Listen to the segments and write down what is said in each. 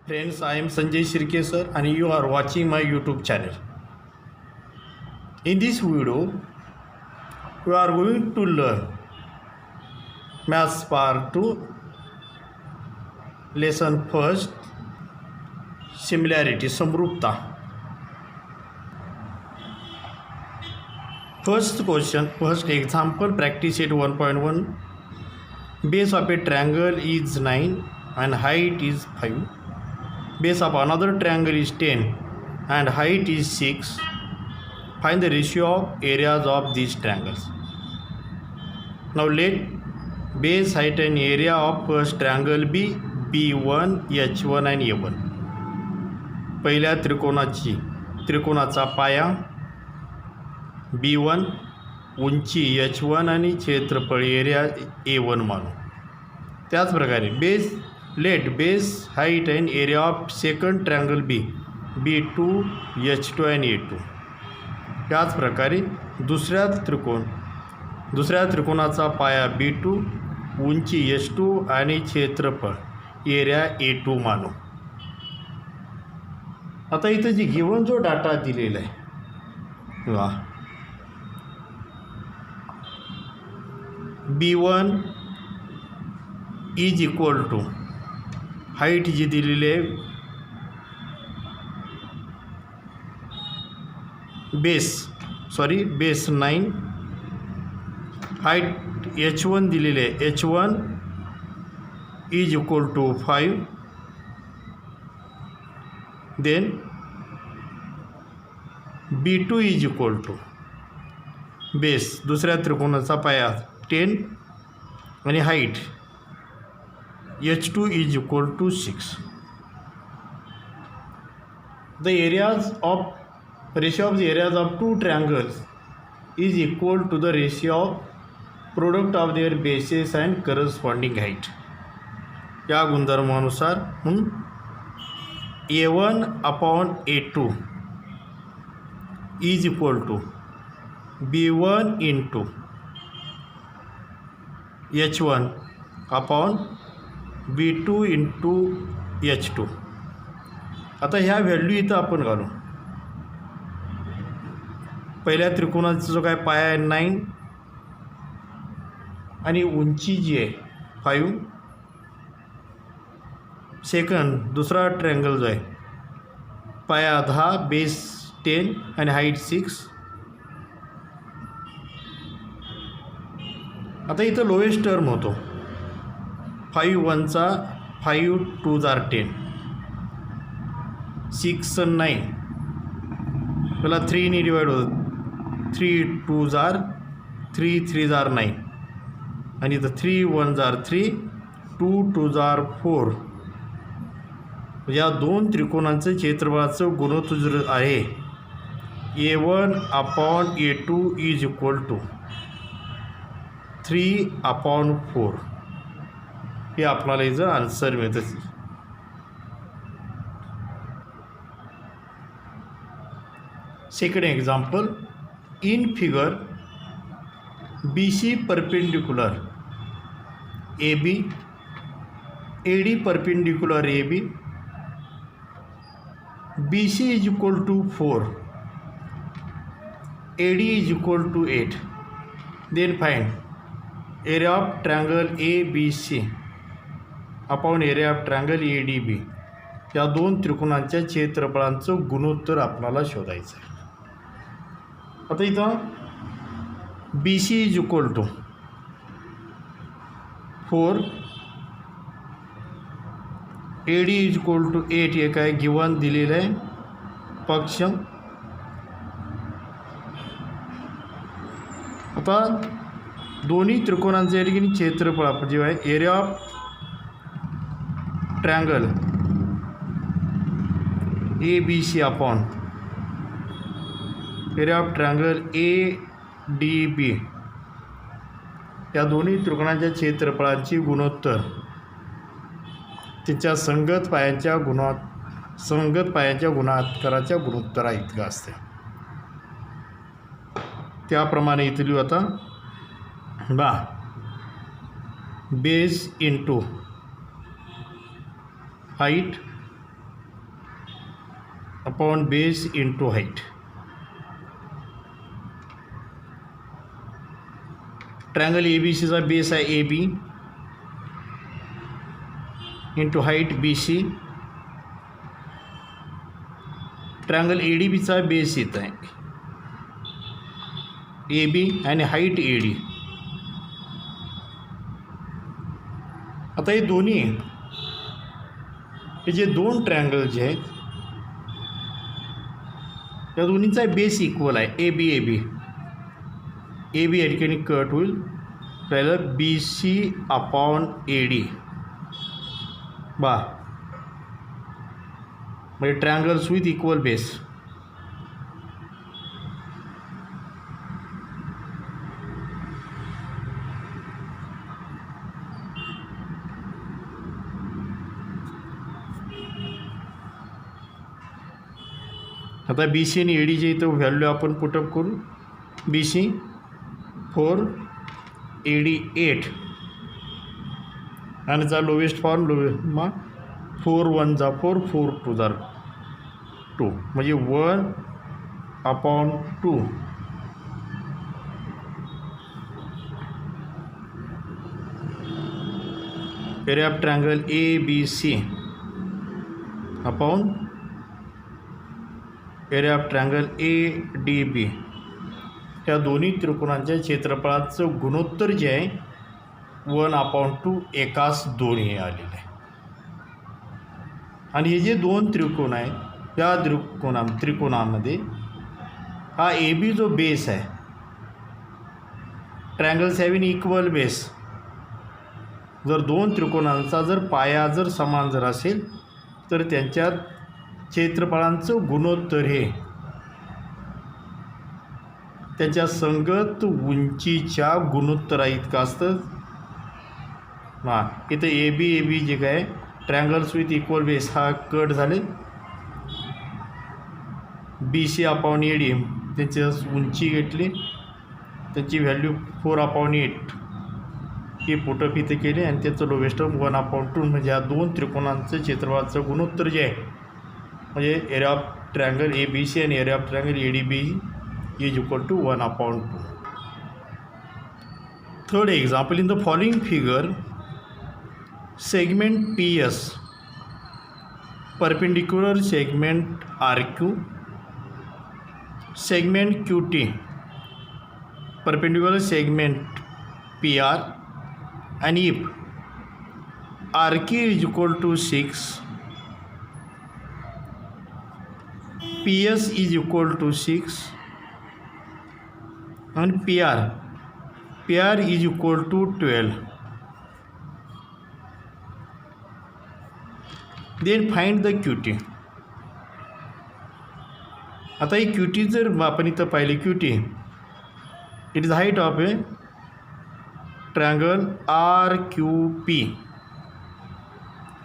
Friends, I am Sanjay Shirke sir and you are watching my YouTube channel. In this video, we are going to learn Maths Part 2, Lesson 1st, Similarity, Samrupta. First question, first example, practice at 1.1. Base of a triangle is 9 and height is 5. Base of another triangle is 10 and height is 6. Find the ratio of areas of these triangles. Now let base, height and area of first triangle be B1, H1 and A1. पहिल्या त्रिकोणाचा पाया B1, उंची H1 आणि क्षेत्रफळ area A1 मानू. त्याच प्रकारे let base, height and area of second triangle be B2, H2 and A2. त्याच प्रकारे दुसऱ्या त्रिकोणाचा पाया B2, उंची H2 आणि क्षेत्रफळ एरिया A2 मानू. आता इथं जी गिवन जो डाटा दिलेला आहे B1 is equal to height जी दिलेली आहे बेस 9, हाईट H1 दिलेली आहे H1 is equal to 5. Then B2 is equal to base दुसऱ्या त्रिकोणाचा पाया 10 आणि height H2 is equal to 6. The ratio of the areas of two triangles is equal to the ratio of product of their bases and corresponding height. या गुणधर्मानुसार A1 upon A2 is equal to B1 into H1 upon B2 into H2. आता ह्या value इथं आपण घालू. पहिल्या त्रिकोणाचा जो काय पाया आहे 9 आणि उंची जी आहे 5. सेकंड दुसरा ट्रायंगल जो आहे पाया 10, बेस 10 आणि हाईट 6. आता इथं लोएस्ट टर्म होतो 5 1 5 2 10, 6 9. मला 3 ने डिवाइड होतं 3 2 3 3 9 आणि इथं 3 1 3 2 2 4. या दोन त्रिकोणांचं क्षेत्रफळाचं गुणोत्तर जर आहे A1 upon A2 is equal to 3/4. हे आपल्याला इथं आन्सर मिळतं. Second example, in figure BC perpendicular AB, AD perpendicular AB, BC is equal to 4, AD is equal to 8. Then find area of triangle ABC upon area of triangle ADB. या दोन त्रिकोणांच्या क्षेत्रफळांचं गुणोत्तर आपल्याला शोधायचं आहे. आता इथं BC is equal to 4, AD is equal to 8. हे काय गिवन दिलेलं आहे पक्ष. आता दोन्ही त्रिकोणांचं या ठिकाणी क्षेत्रफळ आपण जे आहे area of triangle ABC upon area of triangle ADB. या दोन्ही त्रिकोणांच्या क्षेत्रफळांची गुणोत्तर त्यांच्या संगत पायांच्या गुणाकाराच्या गुणोत्तरा इतकं असते. त्याप्रमाणे इथे लिहू आता base into height upon base into height. Triangle ABCचा बेस आहे AB into height BC. Triangle ADBचा बेस येत आहे AB आणि हाईट AD. आता हे दोन्ही हे जे दोन ट्रायंगल जे आहेत त्या दोन्हीचा बेस इक्वल आहे AB या ठिकाणी कट होईल. राहिलं BC अपॉन AD म्हणजे ट्रायंगल्स विथ इक्वल बेस. आता BC आणि ADचे इथं व्हॅल्यू आपण पुटअप करू. BC 4 AD 8 आणि जा लोवेस्ट फॉर्म मग 4 1 जा 4 4 2 जा 2 म्हणजे 1/2 area of triangle ABC upon area of triangle ADB. या दोन्ही त्रिकोणांच्या क्षेत्रफळाचं गुणोत्तर जे आहे 1/2 एकास 2 हे आलेलं आहे. आणि हे जे दोन त्रिकोण आहेत त्या त्रिकोणामध्ये हा AB जो बेस आहे ट्रायंगल्स हॅविंग इक्वल बेस. जर दोन त्रिकोणांचा जर पाया जर समान जर असेल तर त्यांच्यात क्षेत्रफळांचं गुणोत्तर हे त्यांच्या संगत उंचीच्या गुणोत्तरा इतकं असतं. इथं AB जे काय ट्रायंगल्स विथ इक्वल बेस हा कट झाले. BC अपॉन AD त्यांची उंची घेतली त्याची व्हॅल्यू 4/8 ही पुटअप इथे केली आणि त्याचं लोवेस्ट टर्म 1/2 म्हणजे या दोन त्रिकोणांचं क्षेत्रफळाचं गुणोत्तर जे आहे म्हणजे एरिया ऑफ ट्रायंगल ABC आणि area of triangle ADB is equal to 1/2. Third example in the following figure segment PS perpendicular segment RQ, segment QT perpendicular segment PR, and if RQ is equal to 6, PS is equal to 6 and PR is equal to 12, then find the QT. आता ही QT जर आपण इथं पाहिली QT it is height of A triangle RQP.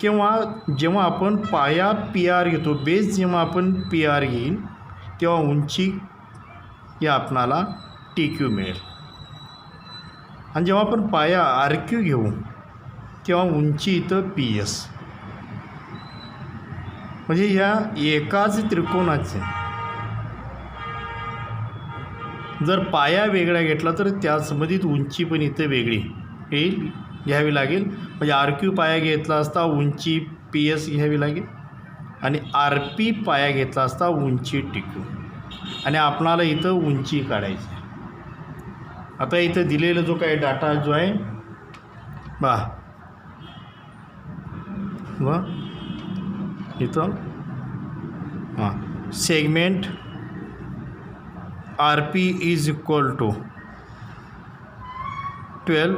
किंवा जेव्हा आपण पाया PR घेतो बेस जेव्हा आपण PR घेईन तेव्हा उंची या आपणाला TQ मिळेल आणि जेव्हा आपण पाया RQ घेऊ तेव्हा उंची इथं PS. म्हणजे या एकाच त्रिकोणाचे जर पाया वेगळा घेतला तर त्यासंबंधित उंची पण इथं वेगळी येईल घ्यावी लागेल. म्हणजे RQ पाया घेतला असता उंची PS घ्यावी लागेल आणि RP पाया घेतला असता उंची TQ आणि आपणाला इथं उंची काढायची. आता इथं दिलेला जो काही डाटा जो आहे इथं segment RP is equal to 12,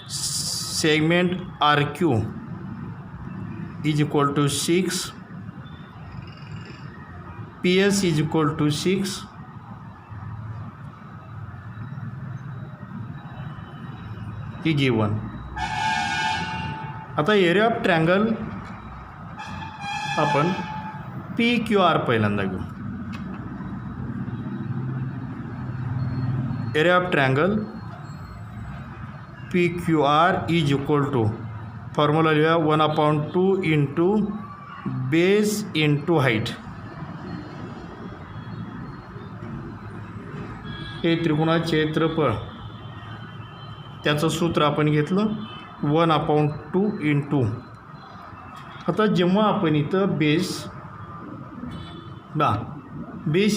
segment RQ is equal to 6, PS is equal to 6, ही गिवन. आता एरिया ऑफ ट्रायंगल आपण PQR पहिल्यांदा घेऊ. Area of triangle PQR is equal to formula लिहूया 1/2 इंटू बेस इंटू हाईट. हे त्रिकोणाचे क्षेत्रफळ त्याचं सूत्र आपण घेतलं 1/2 इंटू. आता जेव्हा आपण इथं बेस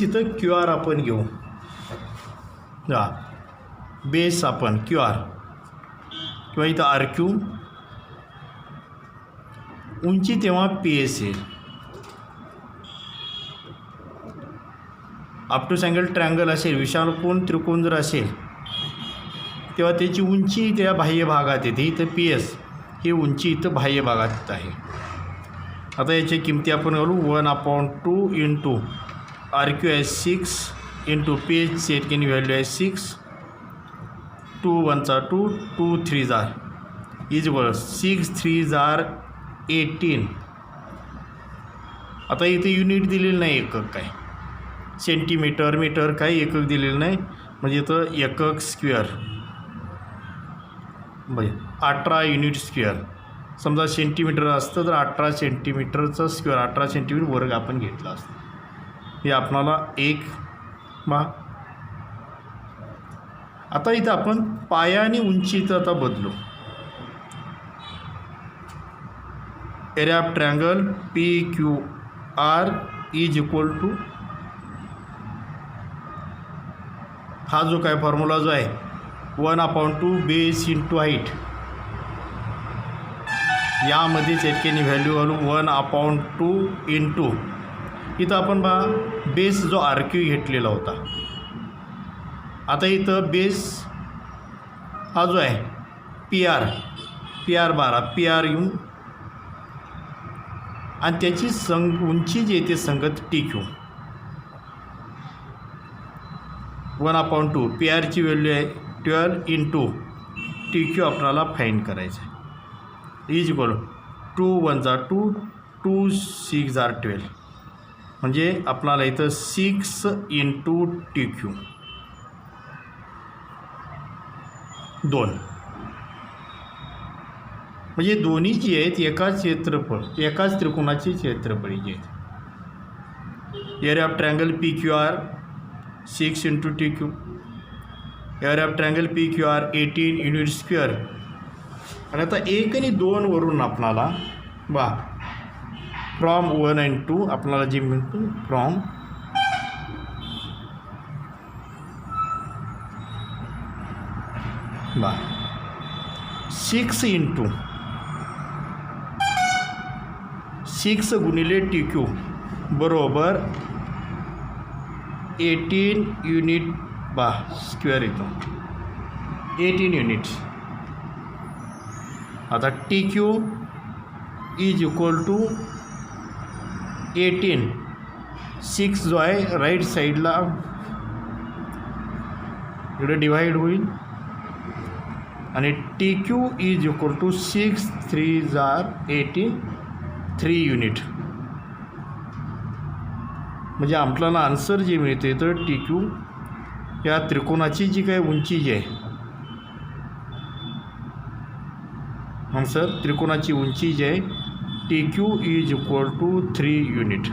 इथं क्यू आर आपण घेऊ. बेस आपण क्यू आर किंवा इथं आर क्यू, उंची तेव्हा पी एस येईल. ऑब्ट्यूज अँगल ट्रँगल असेल, विषमकोन त्रिकोण जर असेल तेव्हा त्याची उंची त्या बाह्य भागात येते. इथं पी एस ही उंची इथं बाह्य भागात आहे. आता याची किमती आपण घालू 1/2 इंटू आर क्यू आहे 6 इंटू पी एच सेटकेनी व्हॅल्यू आहे 6. 2 1 2 2 3 इज इक्वल 6 3 18. आता इथे युनिट दिलेलं नाही, एकक काय सेंटीमीटर मीटर काही एकक दिलेलं नाही. म्हणजे इथं एकक स्क्वेअर म्हणजे 18 युनिट स्क्वेअर. समजा सेंटीमीटर असतं तर 18 सेंटीमीटरचं स्क्वेअर 18 सेंटीमीटर वर्ग आपण घेतला असतं. हे आपणाला एक भाग. आता इथं आपण पाया आणि उंचीचं आता बदलू. Area of triangle P Q R is equal to, हा जो काय फॉर्म्युला जो आहे 1/2 बेस इंटू हाईट. यामध्येच एकेनी व्हॅल्यू घालू 1/2 इंटू. इथं आपण बेस जो आर क्यू घेतलेला होता. आता इथं बेस हा जो आहे पी आर 12 पी आर येऊन आणि त्याची उंची जी येते संगत टी क्यू 1/2 पी आरची व्हॅल्यू आहे 12 इंटू टी क्यू आपल्याला फाईंड करायचं आहे. Is equal 2 1 2 2 6 12. म्हणजे आपल्याला इथं 6 इंटू टी क्यू 2. म्हणजे दोन्ही जी आहेत एकाच त्रिकोणाची क्षेत्रफळी जी आहेत. Area of triangle P Q R 6 into T Q. Area of triangle P Q R 18 unit square. आणि आता 1 आणि 2 वरून आपणाला फ्रॉम 1 and 2 आपल्याला जे मिळतो फ्रॉम 6 इंटू 6 गुणिले टी क्यू बरोबर 18 युनिट स्क्वेअर येतो 18 युनिट्स. आता T Q is equal to 18. 6 जो आहे राईट साईडला इकडे डिवाईड होईल आणि T Q is equal to 6 3 83 unit. म्हणजे आपल्याला आन्सर जे मिळते तर टी क्यू या त्रिकोणाची जी काही उंची जी आहे आन्सर त्रिकोणाची उंची जी आहे T Q is equal to 3 unit.